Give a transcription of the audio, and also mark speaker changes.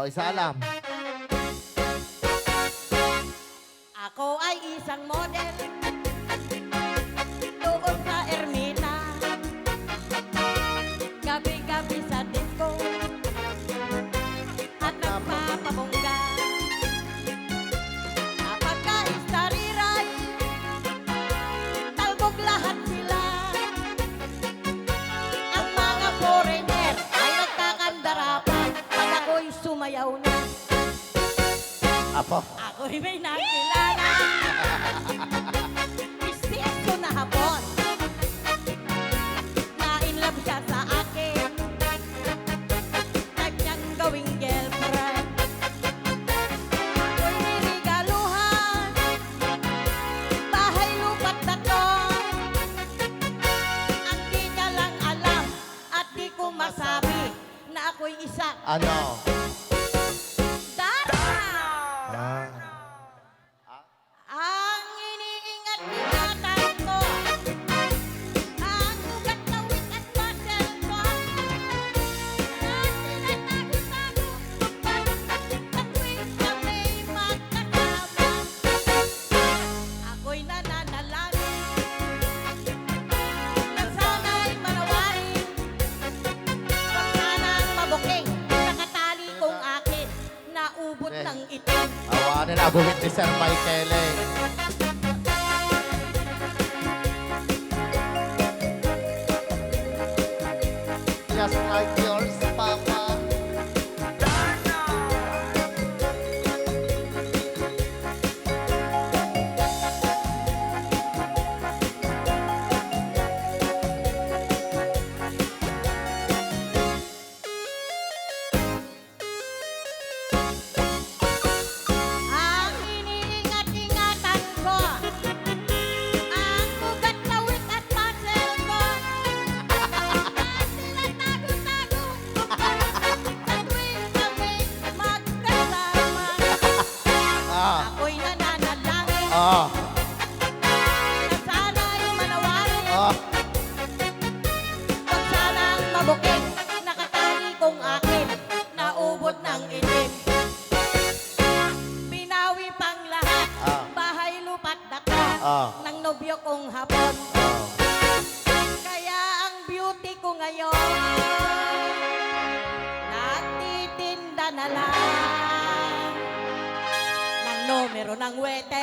Speaker 1: O, isa alam.
Speaker 2: Ako ay isang model doon sa Ermita. Gabi-gabi sa disco at nagpapabongga. Kapag ka-starry ride, talbog lahat sila. Ang mga foreigner ay nagkakandarapan pag ako'y sumayaw na.
Speaker 1: Apo.
Speaker 2: Ako'y may nakilala. Mistiso na hapon. Na-inlove siya sa akin. Kanyang gawing girlfriend. Ako'y nirigaluhan. Bahay lupat na to. Ang di niya lang alam at di ko masabi na ako'y isa.
Speaker 1: Ano?
Speaker 2: Ang iniingat-ingatan ko, ang ugat na wit at muscle ko, ang tinatago-tago, at tuwing kami magkasama, ako'y nananalangin na sana'y manawarin, wag sanang mabuking, nakatali kong akin, naubot ng itim.
Speaker 1: Awanin na, buwit ni Sir Michael eh. Just like yours, Papa.
Speaker 2: Ang iniingat-ingatan ko, ang ugat na wit at muscle ko, ang tinatago-tago ko sa tuwing kami magkasama.
Speaker 1: Ah.
Speaker 2: Ako'y nananalangin
Speaker 1: Ah.
Speaker 2: na sana'y manawarin,
Speaker 1: Ah.
Speaker 2: wag sanang mabuking, nakatali kong akin, naubot ng itim. Pinawi pang lahat,
Speaker 1: Ah.
Speaker 2: bahay lupat dako,
Speaker 1: Ah.
Speaker 2: ng nobyo kong hapon.
Speaker 1: Ah.
Speaker 2: Kaya ang beauty ko ngayon, nagtitinda na lang ng numero ng wete.